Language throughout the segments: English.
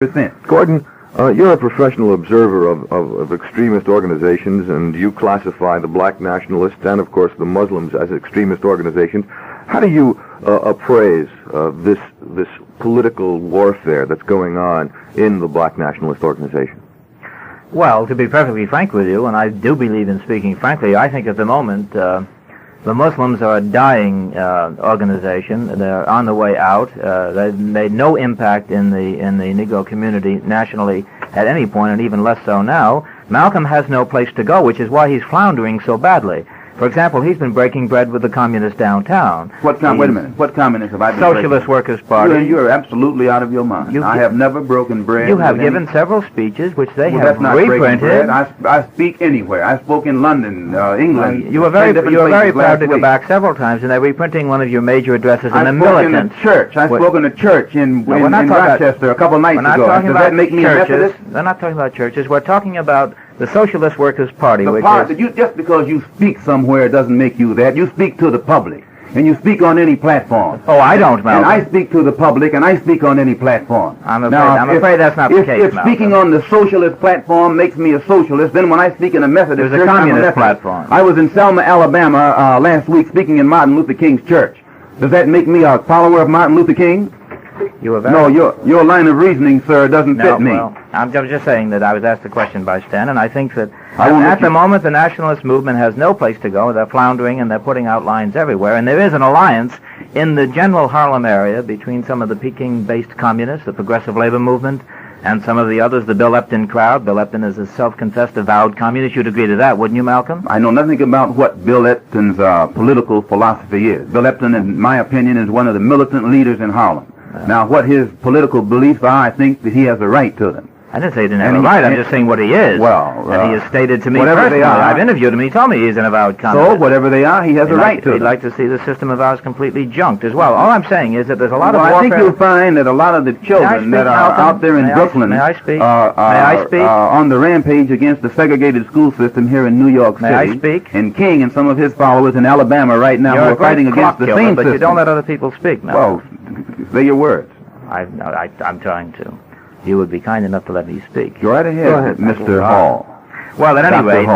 Gordon, you're a professional observer of extremist organizations, and you classify the black nationalists and, of course, the Muslims as extremist organizations. How do you appraise this political warfare that's going on in the black nationalist organization? Well, to be perfectly frank with you, and I do believe in speaking frankly, I think at the moment the Muslims are a dying organization. They're on the way out. They've made no impact in the Negro community nationally at any point, and even less so now. Malcolm has no place to go, which is why he's floundering so badly. For example, he's been breaking bread with the communists downtown. Wait a minute. What communists have I been Socialist Workers' Party. You're absolutely out of your mind. I have never broken bread. You have given several speeches, which they have that's not reprinted. I speak anywhere. I spoke in London, England. You were very proud to go back several times, and they're reprinting one of your major addresses in a militant church. I spoke in a church in Rochester a couple of nights ago. Does that make me a Methodist? We're not talking about churches. We're talking about the Socialist Workers' Party. Just because you speak somewhere doesn't make you that. You speak to the public, and you speak on any platform. Oh, I don't, Malcolm. And I speak to the public, and I speak on any platform. I'm afraid that's not the case, If speaking on the socialist platform makes me a socialist, then when I speak in a Methodist church, a communist platform. I was in Selma, Alabama last week speaking in Martin Luther King's church. Does that make me a follower of Martin Luther King? No, your line of reasoning, sir, doesn't fit me. Well, I'm just saying that I was asked the question by Stan, and I think that at the moment the nationalist movement has no place to go. They're floundering, and they're putting out lines everywhere. And there is an alliance in the general Harlem area between some of the Peking-based communists, the Progressive Labor Movement, and some of the others, the Bill Epton crowd. Bill Epton is a self-confessed avowed communist. You'd agree to that, wouldn't you, Malcolm? I know nothing about what Bill Epton's political philosophy is. Bill Epton, in my opinion, is one of the militant leaders in Harlem. Now, what his political beliefs are, I think that he has a right to them. I didn't say he didn't have a right. I'm just saying what he is. Well, and he has stated to me whatever personally. they are. I've interviewed him. He told me he's an avowed communist. So, whatever they are, he has a right to them. He'd like to see the system of ours completely junked as well. All I'm saying is that there's a lot of warfare. I think you'll find that a lot of the children that are out there in Brooklyn are on the rampage against the segregated school system here in New York City. May I speak? And King and some of his followers in Alabama right now who are fighting against the same system. But you don't let other people speak, Malcolm. Well, say your words. I'm trying to. You would be kind enough to let me speak. Go right ahead, Mr. Hall. Well, at any rate,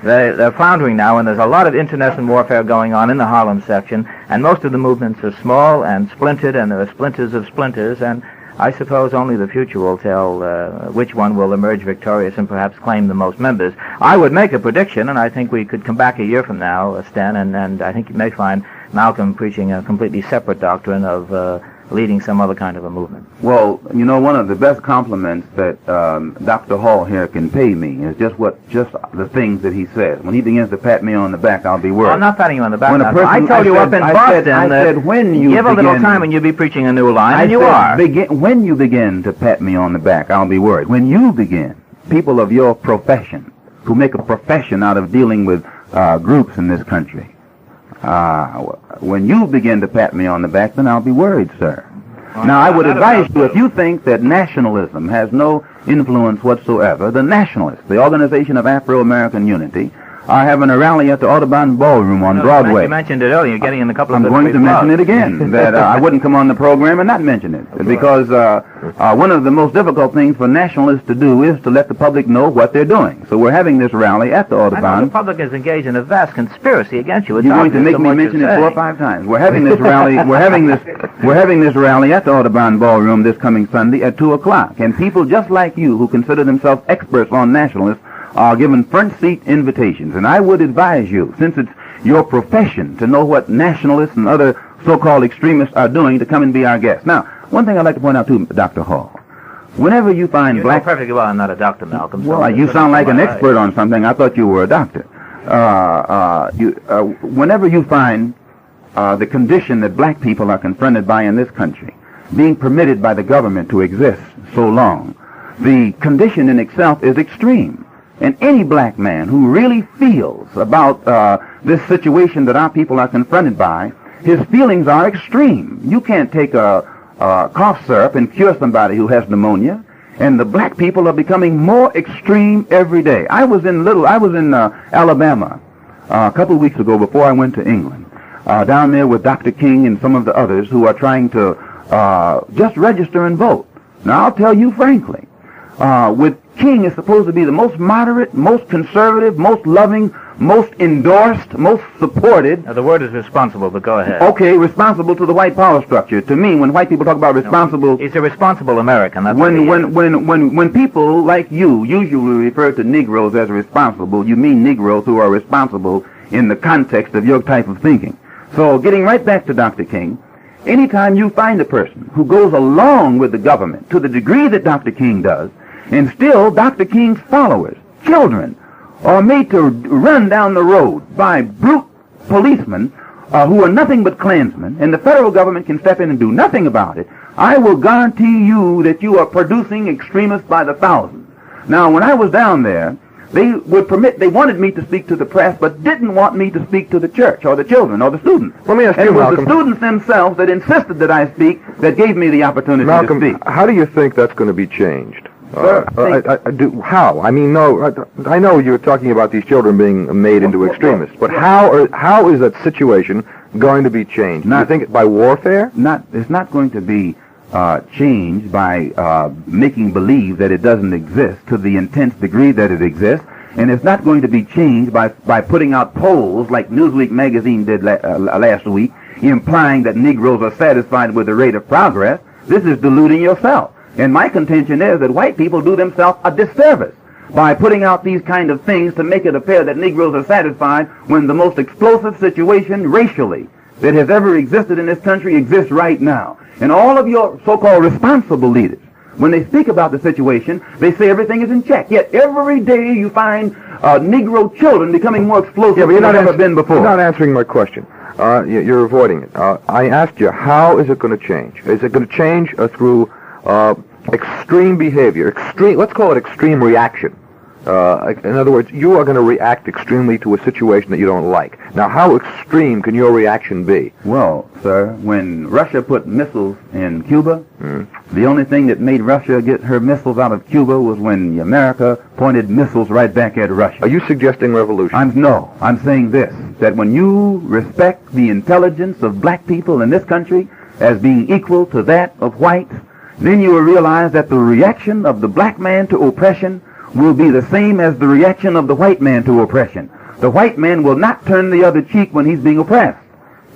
they're floundering now, and there's a lot of internecine warfare going on in the Harlem section, and most of the movements are small and splintered, and there are splinters of splinters, and I suppose only the future will tell which one will emerge victorious and perhaps claim the most members. I would make a prediction, and I think we could come back a year from now, Stan, and I think you may find Malcolm preaching a completely separate doctrine of leading some other kind of a movement. Well, you know, one of the best compliments that Dr. Hall here can pay me is just the things that he says. When he begins to pat me on the back, I'll be worried. I'm not patting you on the back. I told you up in Boston that when you give a little time and you'll be preaching a new line, and you are. When you begin to pat me on the back, I'll be worried. When you begin, people of your profession, who make a profession out of dealing with groups in this country, when you begin to pat me on the back, then I'll be worried, sir. Now, I would advise you, if you think that nationalism has no influence whatsoever, the Nationalists, the Organization of Afro-American Unity, are having a rally at the Audubon Ballroom on Broadway. You mentioned it earlier. You're getting in a couple of I'm going to mention it again, that I wouldn't come on the program and not mention it, because one of the most difficult things for nationalists to do is to let the public know what they're doing. So we're having this rally at the Audubon. I know the public is engaged in a vast conspiracy against you. You're going to make me mention it 4 or 5 times. We're having this rally. We're having this rally at the Audubon Ballroom this coming Sunday at 2:00, and people just like you who consider themselves experts on nationalists are given front seat invitations. And I would advise you, since it's your profession to know what nationalists and other so-called extremists are doing, to come and be our guest. Now, one thing I'd like to point out too, Dr. Hall. Whenever you find black... You know perfectly well I'm not a doctor, Malcolm. Well, you sound like an expert on something. I thought you were a doctor. Whenever you find the condition that black people are confronted by in this country, being permitted by the government to exist so long, the condition in itself is extreme. And any black man who really feels about this situation that our people are confronted by, his feelings are extreme. You can't take a cough syrup and cure somebody who has pneumonia, and the black people are becoming more extreme every day. I was in Alabama a couple of weeks ago before I went to England, down there with Dr. King and some of the others who are trying to just register and vote. Now, I'll tell you frankly, with King is supposed to be the most moderate, most conservative, most loving, most endorsed, most supported. Now, the word is responsible, but go ahead. Okay, responsible to the white power structure. To me, when white people talk about responsible... He's a responsible American. That's when people like you usually refer to Negroes as responsible, you mean Negroes who are responsible in the context of your type of thinking. So, getting right back to Dr. King, anytime you find a person who goes along with the government to the degree that Dr. King does, and still Dr. King's followers, children, are made to run down the road by brute policemen who are nothing but Klansmen, and the federal government can step in and do nothing about it, I will guarantee you that you are producing extremists by the thousands. Now, when I was down there, they wanted me to speak to the press, but didn't want me to speak to the church, or the children, or the students. Let me ask you, and it was Malcolm, the students themselves that insisted that I speak that gave me the opportunity Malcolm, to speak. how do you think that's going to be changed? How? I mean, no, I know you're talking about these children being made into extremists, but how is that situation going to be changed? Do you think by warfare? It's not going to be changed by making believe that it doesn't exist to the intense degree that it exists, and it's not going to be changed by putting out polls like Newsweek magazine did last week, implying that Negroes are satisfied with the rate of progress. This is deluding yourself. And my contention is that white people do themselves a disservice by putting out these kind of things to make it appear that Negroes are satisfied when the most explosive situation racially that has ever existed in this country exists right now. And all of your so-called responsible leaders, when they speak about the situation, they say everything is in check. Yet every day you find Negro children becoming more explosive than they've ever been before. You're not answering my question. You're avoiding it. I asked you, how is it going to change? Is it going to change through extreme behavior, let's call it extreme reaction. In other words, you are going to react extremely to a situation that you don't like. Now, how extreme can your reaction be? Well, sir, when Russia put missiles in Cuba, the only thing that made Russia get her missiles out of Cuba was when America pointed missiles right back at Russia. Are you suggesting revolution? No, I'm saying this, that when you respect the intelligence of black people in this country as being equal to that of whites, then you will realize that the reaction of the black man to oppression will be the same as the reaction of the white man to oppression. The white man will not turn the other cheek when he's being oppressed.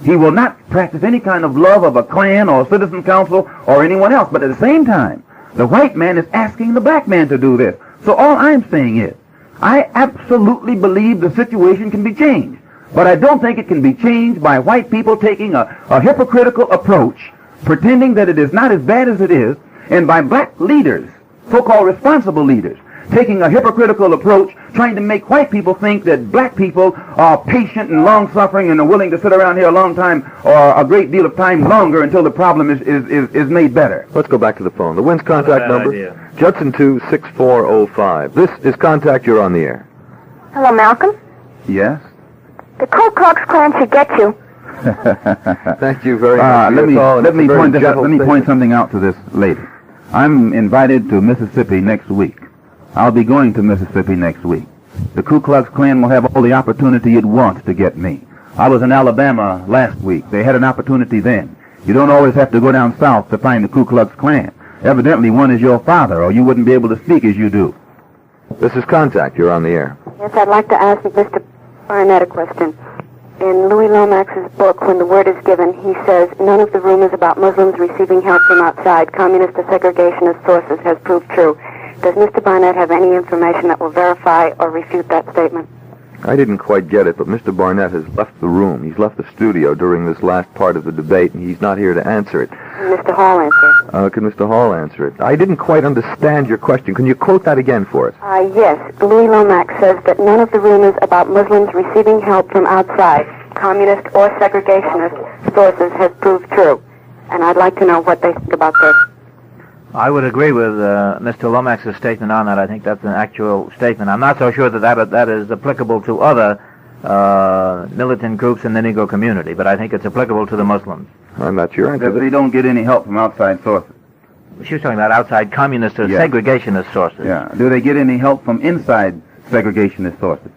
He will not practice any kind of love of a Klan or a citizen council or anyone else. But at the same time, the white man is asking the black man to do this. So all I'm saying is, I absolutely believe the situation can be changed. But I don't think it can be changed by white people taking a hypocritical approach, pretending that it is not as bad as it is, and by black leaders, so-called responsible leaders, taking a hypocritical approach, trying to make white people think that black people are patient and long-suffering and are willing to sit around here a long time or a great deal of time longer until the problem is made better. Let's go back to the phone. The WINS contact number, Judson 26405. This is Contact. You're on the air. Hello, Malcolm. Yes? The Ku Klux Klan should get you. Thank you very much. Let me point something out to this lady. I'm invited to Mississippi next week. I'll be going to Mississippi next week. The Ku Klux Klan will have all the opportunity it wants to get me. I was in Alabama last week. They had an opportunity then. You don't always have to go down south to find the Ku Klux Klan. Evidently, one is your father, or you wouldn't be able to speak as you do. This is Contact. You're on the air. Yes, I'd like to ask Mr. Barnett a question. In Louis Lomax's book, When the Word is Given, he says, none of the rumors about Muslims receiving help from outside, communist or segregationist sources has proved true. Does Mr. Barnett have any information that will verify or refute that statement? I didn't quite get it, but Mr. Barnett has left the room. He's left the studio during this last part of the debate, and he's not here to answer it. Can Mr. Hall answer it? Can Mr. Hall answer it? I didn't quite understand your question. Can you quote that again for us? Yes. Louis Lomax says that none of the rumors about Muslims receiving help from outside, communist or segregationist sources has proved true. And I'd like to know what they think about this. I would agree with Mr. Lomax's statement on that. I think that's an actual statement. I'm not so sure that is applicable to other militant groups in the Negro community, but I think it's applicable to the Muslims. And that's your answer. They don't get any help from outside sources. She was talking about outside communist or segregationist sources. Yeah. Do they get any help from inside segregationist sources?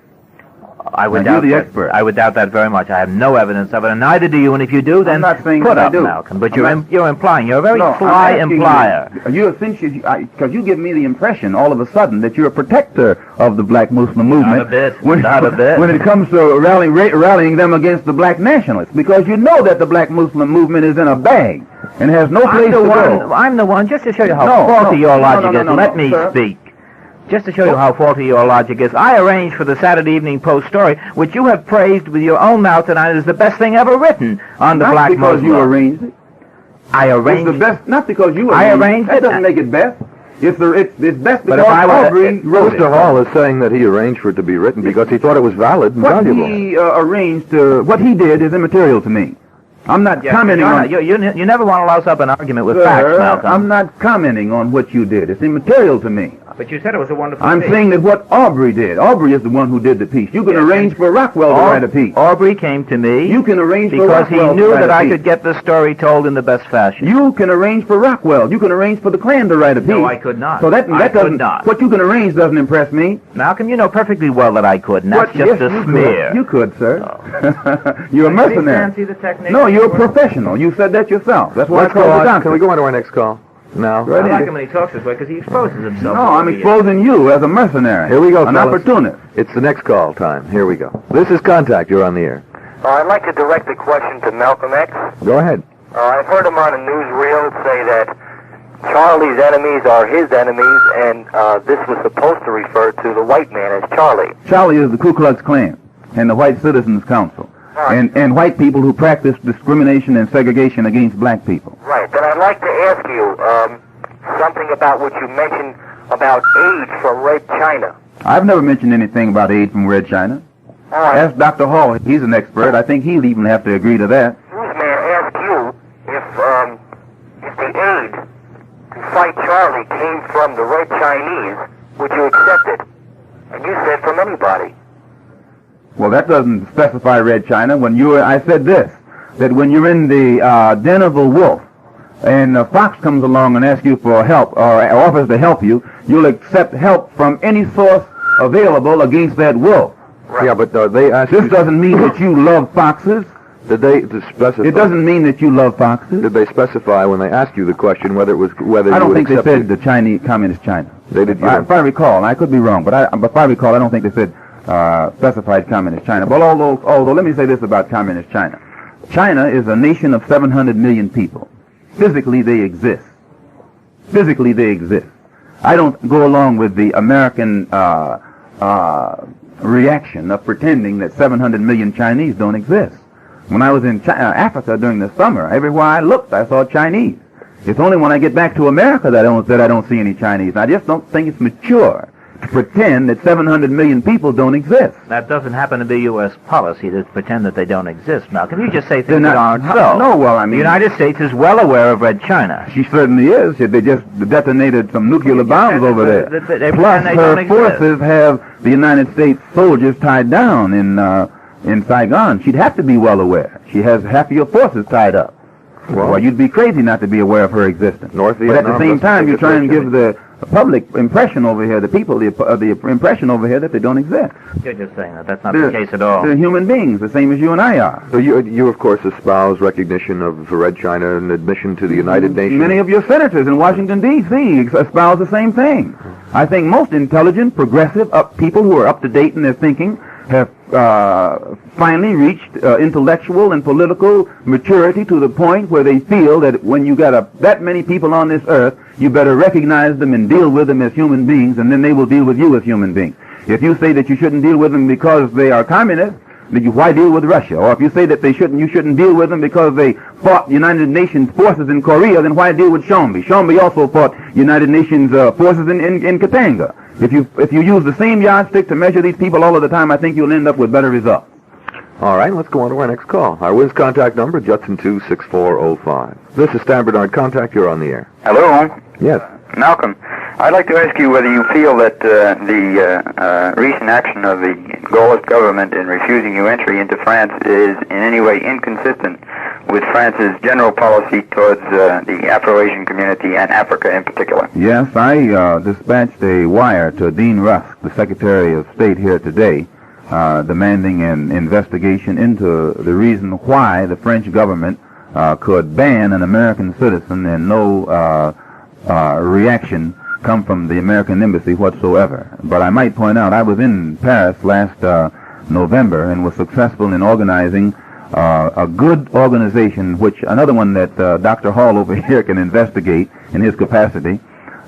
I would Now, doubt you're the that. expert. I would doubt that very much. I have no evidence of it, and neither do you. And if you do, then I'm not saying put that I up, do. Malcolm. But I'm you're implying. You're a very No, sly I'm asking implier. You essentially, because you give me the impression all of a sudden that you're a protector of the black Muslim movement. Not a bit. When, Not a bit. When it comes to rallying them against the black nationalists, because you know that the black Muslim movement is in a bag and has no place to go. I'm the one, just to show you how No, faulty no, your no, logic no, is. no, Let no, me sir. speak. Just to show you how faulty your logic is, I arranged for the Saturday Evening Post story, which you have praised with your own mouth tonight as the best thing ever written on the black Not because Muslim. you arranged it. I It's arranged the best, not because you I arranged arranged it. That it. doesn't make it best. It's best But because if I were- Aubrey wrote Mr. it. Hall is saying that he arranged for it to be written because he thought it was valid and What valuable. he arranged, what he did is immaterial to me. I'm not commenting on... You never want to louse up an argument with Sir, facts, Malcolm. I'm not commenting on what you did. It's immaterial to me. But you said it was a wonderful I'm piece. saying that what Aubrey did. Aubrey is the one who did the piece. You can arrange for Rockwell to write a piece. Aubrey came to me You can arrange for because he Rockwell knew to write that a I piece. could get the story told in the best fashion. You can arrange for Rockwell. You can arrange for the Klan to write a piece. No, I could not. So that I could doesn't. not. What you can arrange doesn't impress me. Malcolm, you know perfectly well that I could, and that's What- just yes, a you smear. Could. You could, sir. You're a Did he mercenary. fancy the technique? No, you're a professional. You said that yourself. That's why Let's I called go the on. doctor. Can we go on to our next call now? Right I like ahead. him when he talks this way because he exposes himself. No, I'm exposing you as a mercenary. Here we go, An fellas. opportunist. It's the next call time. Here we go. This is Contact. You're on the air. I'd like to direct a question to Malcolm X. Go ahead. I've heard him on a newsreel say that Charlie's enemies are his enemies, and this was supposed to refer to the white man as Charlie. Charlie is the Ku Klux Klan and the White Citizens Council. Right. And white people who practice discrimination and segregation against black people. Right. Then I'd like to ask you something about what you mentioned about aid from Red China. I've never mentioned anything about aid from Red China. All right. Ask Dr. Hall. He's an expert. I think he'll even have to agree to that. Newsman asked you if the aid to fight Charlie came from the Red Chinese, would you accept it? And you said from anybody. Well, that doesn't specify Red China. I said this, that when you're in the den of a wolf, and a fox comes along and asks you for help, or offers to help you, you'll accept help from any source available against that wolf. Right. Yeah, but they asked This you... doesn't mean that you love foxes. Did they specify? It doesn't mean that you love foxes. Did they specify when they asked you the question whether I you don't would think they accept said the Chinese, Communist China. They did. If I recall, and I could be wrong, but if I recall, I don't think they said specified Communist China. But although let me say this about Communist China. China is a nation of 700 million people. Physically, they exist. Physically, they exist. I don't go along with the American reaction of pretending that 700 million Chinese don't exist. When I was in Africa during the summer, everywhere I looked, I saw Chinese. It's only when I get back to America that I don't see any Chinese. And I just don't think it's mature to pretend that 700 million people don't exist. That doesn't happen to be U.S. policy to pretend that they don't exist, Malcolm. You just say They're things that not- aren't so. No, well, I mean... The United States is well aware of Red China. She certainly is. They just detonated some nuclear bombs over there. They Plus, pretend they her don't forces have the United States soldiers tied down in Saigon. She'd have to be well aware. She has half of your forces tied up. Well, you'd be crazy not to be aware of her existence. North But at Vietnam the same doesn't time, think you're it's trying to Red give the public impression over here, the people, the impression over here that they don't exist. You're just saying that. That's not the case at all. They're human beings, the same as you and I are. So you of course espouse recognition of Red China and admission to the United Nations. Many of your senators in Washington, D.C. espouse the same thing. I think most intelligent, progressive people who are up to date in their thinking have finally reached intellectual and political maturity to the point where they feel that when you got that many people on this earth, you better recognize them and deal with them as human beings, and then they will deal with you as human beings. If you say that you shouldn't deal with them because they are communists, then why deal with Russia? Or if you say that you shouldn't deal with them because they fought United Nations forces in Korea, then why deal with Shombi? Shombi also fought United Nations forces in Katanga. If you use the same yardstick to measure these people all of the time, I think you'll end up with better results. All right, let's go on to our next call. Our Wiz contact number, Judson 26405. This is Stan Bernard Contact. You're on the air. Hello, Yes. Malcolm. I'd like to ask you whether you feel that the recent action of the Gaullist government in refusing you entry into France is in any way inconsistent with France's general policy towards the Afro-Asian community and Africa in particular. Yes, I dispatched a wire to Dean Rusk, the Secretary of State here today, demanding an investigation into the reason why the French government could ban an American citizen and no reaction come from the American embassy whatsoever. But I might point out, I was in Paris last November and was successful in organizing a good organization, which another one that Dr. Hall over here can investigate in his capacity,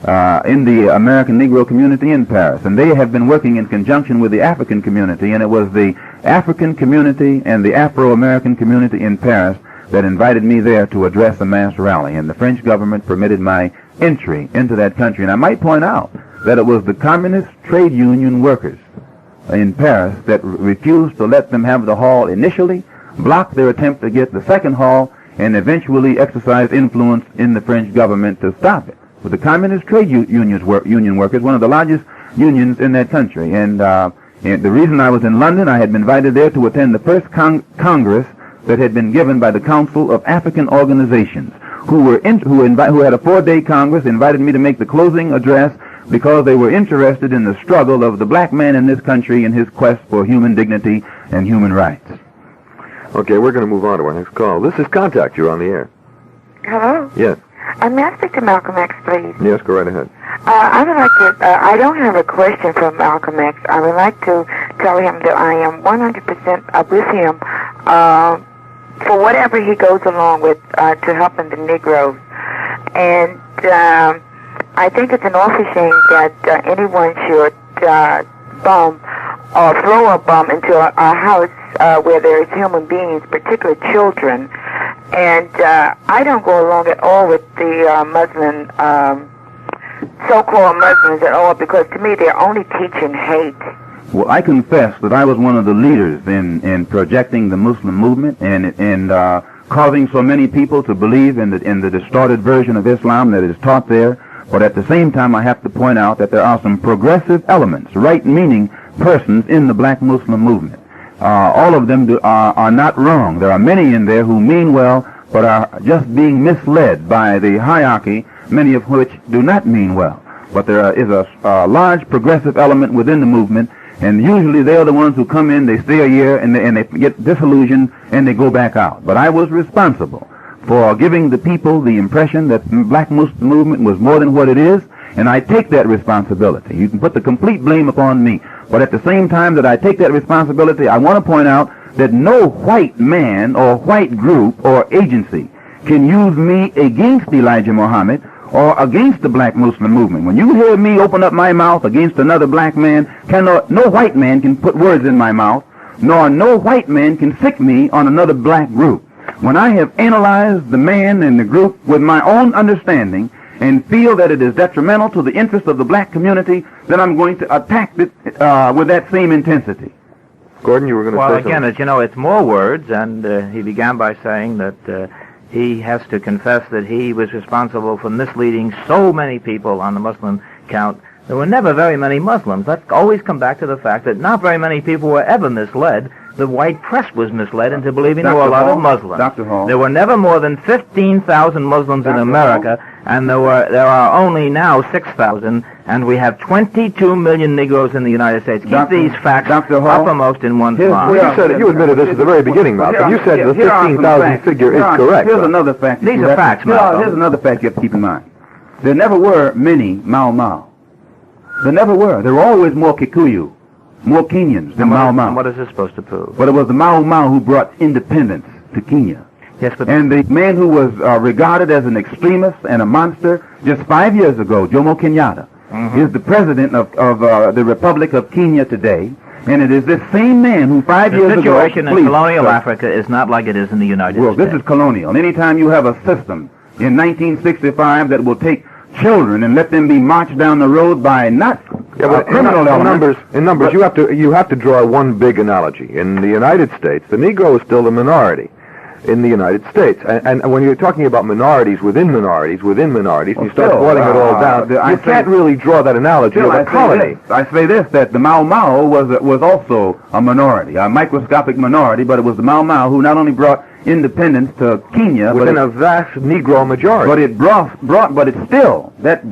in the American Negro community in Paris. And they have been working in conjunction with the African community, and it was the African community and the Afro-American community in Paris that invited me there to address a mass rally. And the French government permitted my entry into that country. And I might point out that it was the communist trade union workers in Paris that refused to let them have the hall initially, blocked their attempt to get the second hall, and eventually exercised influence in the French government to stop it. With the communist trade union workers, one of the largest unions in that country. And the reason I was in London, I had been invited there to attend the first Congress that had been given by the Council of African Organizations, who had a 4-day Congress, invited me to make the closing address because they were interested in the struggle of the black man in this country in his quest for human dignity and human rights. Okay, we're going to move on to our next call. This is Contact. You're on the air. Hello? Yes. May I speak to Malcolm X, please? Yes, go right ahead. I would like to, I don't have a question for Malcolm X. I would like to tell him that I am 100% with him for whatever he goes along with to helping the Negroes. And I think it's an awful shame that anyone should bomb or throw a bomb into a house where there's human beings, particularly children. And I don't go along at all with the Muslim, so-called Muslims at all, because to me they're only teaching hate. Well, I confess that I was one of the leaders in projecting the Muslim movement and causing so many people to believe in the distorted version of Islam that is taught there. But at the same time, I have to point out that there are some progressive elements, right-meaning persons in the black Muslim movement. All of them are not wrong. There are many in there who mean well, but are just being misled by the hierarchy, many of which do not mean well. But there is a large progressive element within the movement, and usually they are the ones who come in, they stay a year, and they get disillusioned, and they go back out. But I was responsible for giving the people the impression that the black Muslim movement was more than what it is, and I take that responsibility. You can put the complete blame upon me. But at the same time that I take that responsibility, I want to point out that no white man or white group or agency can use me against Elijah Muhammad or against the black Muslim movement. When you hear me open up my mouth against another black man, no white man can put words in my mouth, nor no white man can sick me on another black group. When I have analyzed the man and the group with my own understanding and feel that it is detrimental to the interest of the black community, then I'm going to attack it with that same intensity. Gordon, you were going to say something? Well, again, as you know, it's more words, and he began by saying that he has to confess that he was responsible for misleading so many people on the Muslim count. There were never very many Muslims. Let's always come back to the fact that not very many people were ever misled. The white press was misled into believing there were a lot of Muslims. Dr. Hall. There were never more than 15,000 Muslims in America, and there are only now 6,000, and we have 22 million Negroes in the United States. Keep these facts uppermost in one's mind. You admitted this at the very beginning, Malcolm. You said the 15,000 figure is correct. Here's another fact. These are facts, Malcolm. Here's another fact you have to keep in mind. There never were many Mau Mau. There never were. There were always more Kikuyu, more Kenyans than Mau Mau. What is this supposed to prove? But it was the Mau Mau who brought independence to Kenya. Yes, but and the man who was regarded as an extremist and a monster just 5 years ago, Jomo Kenyatta, is the president of the Republic of Kenya today. And it is this same man who 5 years ago... The situation in colonial Africa is not like it is in the United States. Well, this is colonial. Anytime you have a system in 1965 that will take children and let them be marched down the road by not criminal elements. In numbers, you have to draw one big analogy. In the United States, the Negro is still the minority in the United States. And when you're talking about minorities, within minorities, you start boiling it all down, you can't really draw that analogy of a colony. I say this, that the Mau Mau was also a minority, a microscopic minority, but it was the Mau Mau who not only brought independence to Kenya, within a vast Negro majority. But it but it's still that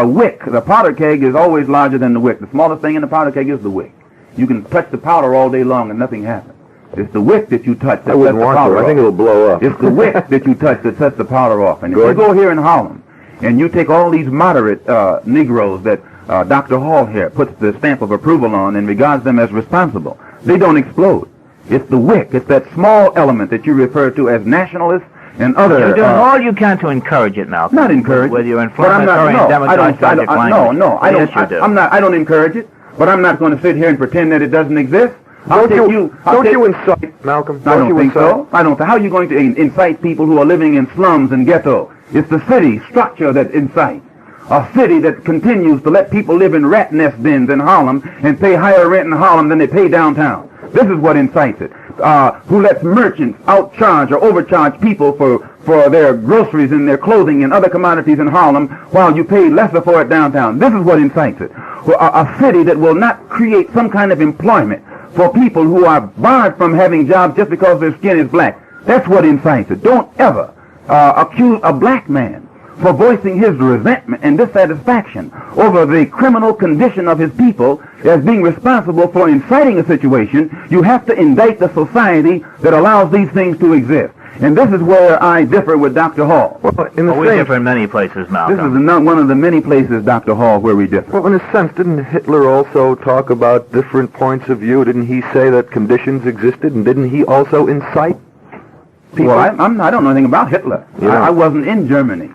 wick. The powder keg is always larger than the wick. The smallest thing in the powder keg is the wick. You can touch the powder all day long and nothing happens. It's the wick that you touch that I wouldn't sets the want powder to. off. I think it'll blow up. It's the wick that you touch that sets the powder off. And if you go here in Harlem and you take all these moderate Negroes that Dr. Hall here puts the stamp of approval on and regards them as responsible, they don't explode. It's the wick. It's that small element that you refer to as nationalists and other... You're doing all you can to encourage it, Malcolm. Not encourage with your it. But I'm inflammatory and demagogic language. No, I don't. Yes, you do. I don't encourage it. But I'm not going to sit here and pretend that it doesn't exist. Don't you incite, Malcolm? I don't think so. I don't. How are you going to incite people who are living in slums and ghetto? It's the city structure that incites. A city that continues to let people live in rat nest dens in Harlem and pay higher rent in Harlem than they pay downtown. This is what incites it. Who lets merchants outcharge or overcharge people for their groceries and their clothing and other commodities in Harlem while you pay lesser for it downtown. This is what incites it. A city that will not create some kind of employment for people who are barred from having jobs just because their skin is black. That's what incites it. Don't ever accuse a black man for voicing his resentment and dissatisfaction over the criminal condition of his people as being responsible for inciting a situation. You have to indict the society that allows these things to exist. And this is where I differ with Dr. Hall. Well, we differ in many places, Malcolm. This is one of the many places, Dr. Hall, where we differ. Well, in a sense, didn't Hitler also talk about different points of view? Didn't he say that conditions existed, and didn't he also incite people? Well, I don't know anything about Hitler. Yeah. I wasn't in Germany.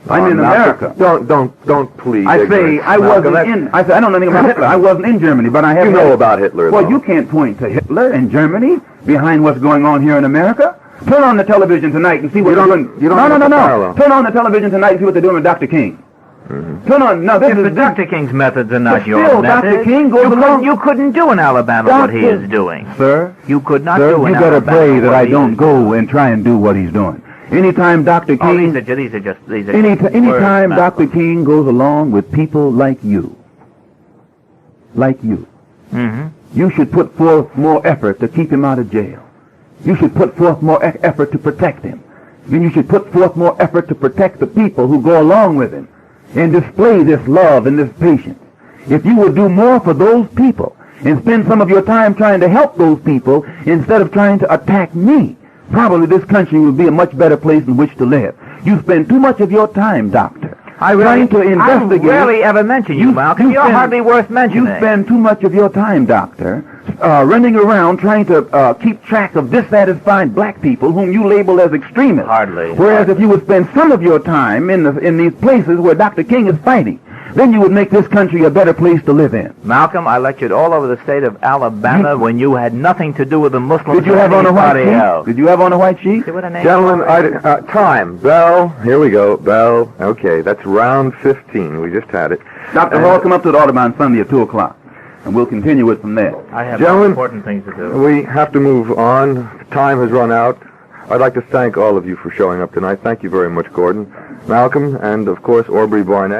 I'm in America. Don't please. I say I wasn't in. I say I don't know anything about Hitler. I wasn't in Germany, but I have. You know about Hitler. Well, though. you can't point to Hitler in Germany behind what's going on here in America. Turn on the television tonight and see what they're doing. No. Turn on the television tonight and see what they're doing with Dr. King. Mm-hmm. Turn on. No, this is Dr. King's methods are not your still, methods. Dr. King goes along. You couldn't do in Alabama what he is doing, sir. You could not sir, do in you Alabama. You better pray that I don't go doing. and try and do what he's doing. Anytime Dr. King, anytime Dr. King goes along with people like you, mm-hmm. you should put forth more effort to keep him out of jail. You should put forth more effort to protect him. Then you should put forth more effort to protect the people who go along with him and display this love and this patience. If you would do more for those people and spend some of your time trying to help those people instead of trying to attack me, probably this country will be a much better place in which to live. You spend too much of your time, doctor, trying to investigate. I rarely ever mention you, Malcolm. You're hardly worth mentioning. You spend too much of your time, doctor, running around trying to keep track of dissatisfied black people whom you label as extremists. Hardly. Whereas if you would spend some of your time in these places where Dr. King is fighting, then you would make this country a better place to live in. Malcolm, I lectured all over the state of Alabama when you had nothing to do with the Muslims. Did you have on a white sheet? Did you have on a white sheet? Gentlemen, time. Bell. Here we go. Bell. Okay, that's round 15. We just had it. Dr. Hall, come up to the Audubon Sunday at 2 o'clock, and we'll continue it from there. I have important things to do. We have to move on. Time has run out. I'd like to thank all of you for showing up tonight. Thank you very much, Gordon, Malcolm, and, of course, Aubrey Barnett.